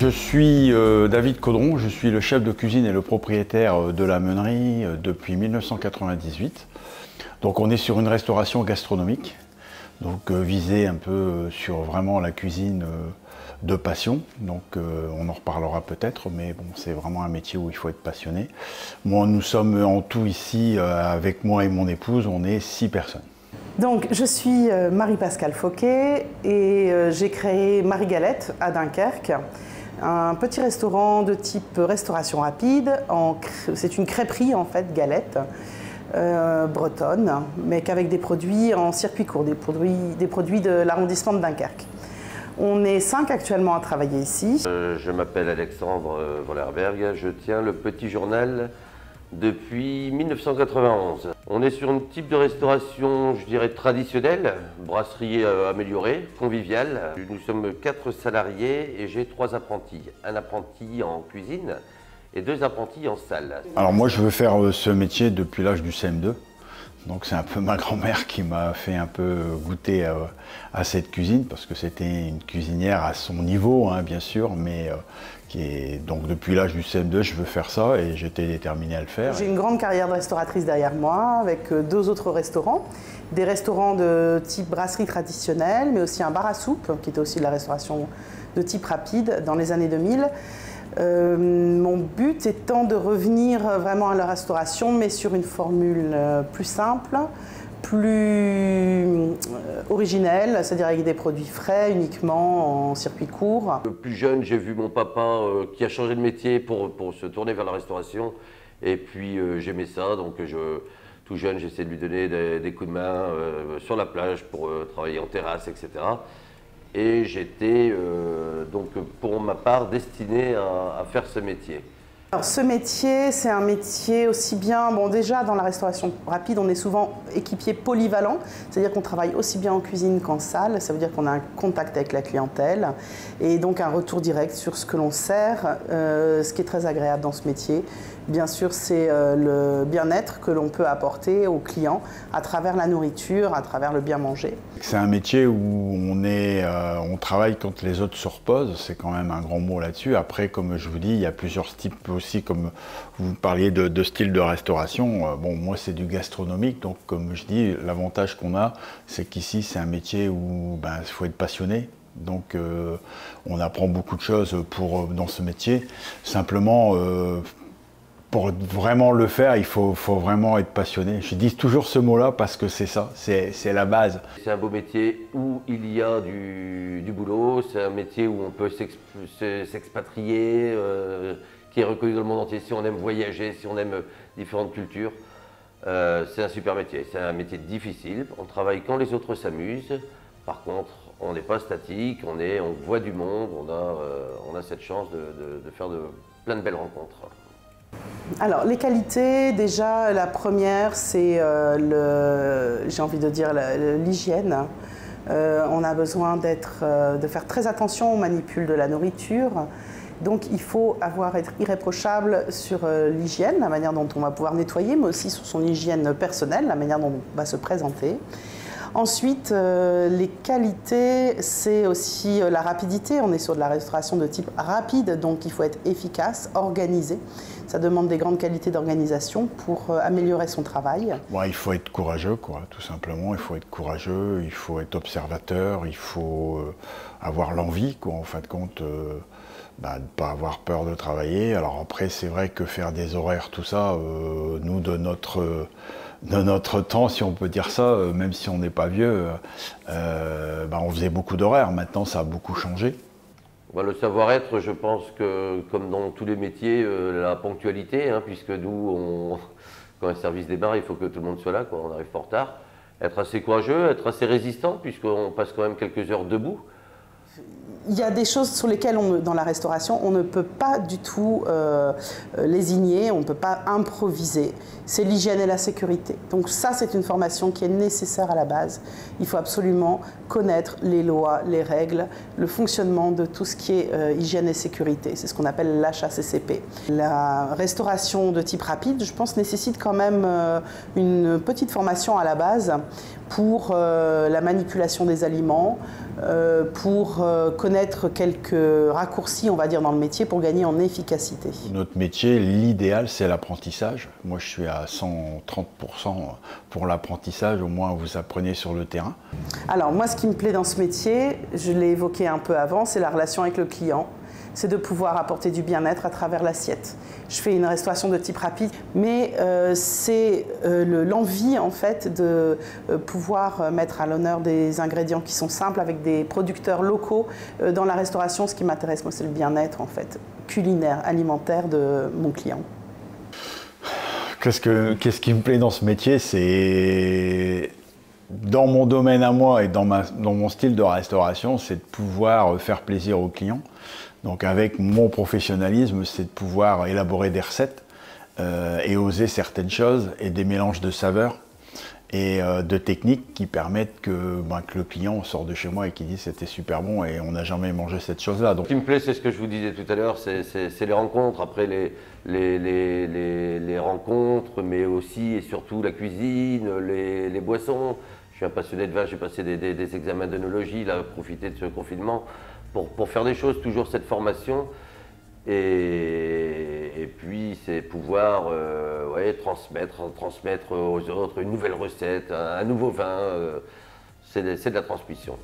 Je suis David Caudron, je suis le chef de cuisine et le propriétaire de la Meunerie depuis 1998. Donc on est sur une restauration gastronomique, donc visée un peu sur vraiment la cuisine de passion. Donc on en reparlera peut-être, mais bon, c'est vraiment un métier où il faut être passionné. Moi, nous sommes en tout ici, avec moi et mon épouse, on est 6 personnes. Donc, je suis Marie-Pascale Fauquet et j'ai créé Marie Galette à Dunkerque, un petit restaurant de type restauration rapide. C'est une crêperie en fait, galette, bretonne, mais qu'avec des produits en circuit court, des produits de l'arrondissement de Dunkerque. On est 5 actuellement à travailler ici. Je m'appelle Alexandre Vollerberg, je tiens le petit journal depuis 1991. On est sur un type de restauration, je dirais, traditionnelle, brasserie améliorée, conviviale. Nous sommes 4 salariés et j'ai 3 apprentis. Un apprenti en cuisine et 2 apprentis en salle. Alors moi, je veux faire ce métier depuis l'âge du CM2. Donc c'est un peu ma grand-mère qui m'a fait un peu goûter à cette cuisine, parce que c'était une cuisinière à son niveau, hein, bien sûr, mais donc depuis l'âge du CM2, je veux faire ça et j'étais déterminé à le faire. J'ai une grande carrière de restauratrice derrière moi, avec 2 autres restaurants. Des restaurants de type brasserie traditionnelle, mais aussi un bar à soupe, qui était aussi de la restauration de type rapide dans les années 2000. Mon but étant de revenir vraiment à la restauration, mais sur une formule plus simple, plus originelle, c'est-à-dire avec des produits frais uniquement en circuit court. Plus jeune, j'ai vu mon papa qui a changé de métier pour se tourner vers la restauration, et puis j'aimais ça, donc tout jeune, j'essayais de lui donner des coups de main sur la plage pour travailler en terrasse, etc. Et j'étais donc pour ma part destiné à faire ce métier. Alors, ce métier, c'est un métier aussi bien, bon déjà dans la restauration rapide, on est souvent équipier polyvalent, c'est-à-dire qu'on travaille aussi bien en cuisine qu'en salle, ça veut dire qu'on a un contact avec la clientèle et donc un retour direct sur ce que l'on sert, ce qui est très agréable dans ce métier. Bien sûr, c'est le bien-être que l'on peut apporter aux clients à travers la nourriture, à travers le bien manger. C'est un métier où on travaille quand les autres se reposent, c'est quand même un grand mot là-dessus. Après, comme je vous dis, il y a plusieurs types aussi, comme vous parliez de style de restauration. Bon, moi, c'est du gastronomique, donc comme je dis, l'avantage qu'on a, c'est qu'ici, c'est un métier où il faut être passionné. Donc, on apprend beaucoup de choses dans ce métier. Simplement, pour vraiment le faire, il faut vraiment être passionné. Je dis toujours ce mot-là parce que c'est ça, c'est la base. C'est un beau métier où il y a du boulot, c'est un métier où on peut s'expatrier, qui est reconnu dans le monde entier si on aime voyager, si on aime différentes cultures. C'est un super métier, c'est un métier difficile, on travaille quand les autres s'amusent. Par contre, on n'est pas statique, on voit du monde, on a cette chance de faire plein de belles rencontres. Alors, les qualités, déjà, la première, c'est, j'ai envie de dire, l'hygiène. On a besoin de faire très attention aux manipules de la nourriture. Donc, il faut être irréprochable sur l'hygiène, la manière dont on va pouvoir nettoyer, mais aussi sur son hygiène personnelle, la manière dont on va se présenter. Ensuite, les qualités, c'est aussi la rapidité. On est sur de la restauration de type rapide, donc il faut être efficace, organisé. Ça demande des grandes qualités d'organisation pour améliorer son travail. Bon, il faut être courageux, quoi, tout simplement. Il faut être courageux, il faut être observateur, il faut avoir l'envie, quoi, en fin de compte, de ne pas avoir peur de travailler. Alors après, c'est vrai que faire des horaires, tout ça, nous, de notre temps, si on peut dire ça, même si on n'est pas vieux, on faisait beaucoup d'horaires. Maintenant, ça a beaucoup changé. Le savoir-être, je pense que, comme dans tous les métiers, la ponctualité, hein, puisque nous, quand un service démarre, il faut que tout le monde soit là, quoi, on arrive pas en retard. Être assez courageux, être assez résistant, puisqu'on passe quand même quelques heures debout. Il y a des choses sur lesquelles, dans la restauration, on ne peut pas du tout lésigner, on ne peut pas improviser. C'est l'hygiène et la sécurité. Donc ça, c'est une formation qui est nécessaire à la base. Il faut absolument connaître les lois, les règles, le fonctionnement de tout ce qui est hygiène et sécurité. C'est ce qu'on appelle l'HACCP. La restauration de type rapide, je pense, nécessite quand même une petite formation à la base pour la manipulation des aliments, pour connaître quelques raccourcis, on va dire, dans le métier pour gagner en efficacité. Notre métier, l'idéal, c'est l'apprentissage. Moi, je suis à 130% pour l'apprentissage, au moins vous apprenez sur le terrain. Alors moi, ce qui me plaît dans ce métier, je l'ai évoqué un peu avant, c'est la relation avec le client. C'est de pouvoir apporter du bien-être à travers l'assiette. Je fais une restauration de type rapide, mais c'est l'envie en fait de pouvoir mettre à l'honneur des ingrédients qui sont simples avec des producteurs locaux dans la restauration. Ce qui m'intéresse, moi, c'est le bien-être en fait culinaire, alimentaire de mon client. Qu'est-ce qui me plaît dans ce métier, c'est dans mon domaine à moi et dans mon style de restauration, c'est de pouvoir faire plaisir aux clients. Donc avec mon professionnalisme, c'est de pouvoir élaborer des recettes et oser certaines choses et des mélanges de saveurs et de techniques qui permettent que le client sort de chez moi et qu'il dit c'était super bon et on n'a jamais mangé cette chose-là. Ce qui me plaît, c'est ce que je vous disais tout à l'heure, c'est les rencontres. Après les rencontres, mais aussi et surtout la cuisine, les boissons. Je suis un passionné de vin, j'ai passé des examens d'œnologie, là, profiter de ce confinement pour faire des choses, toujours cette formation. Et puis c'est pouvoir transmettre aux autres une nouvelle recette, un nouveau vin, c'est de la transmission.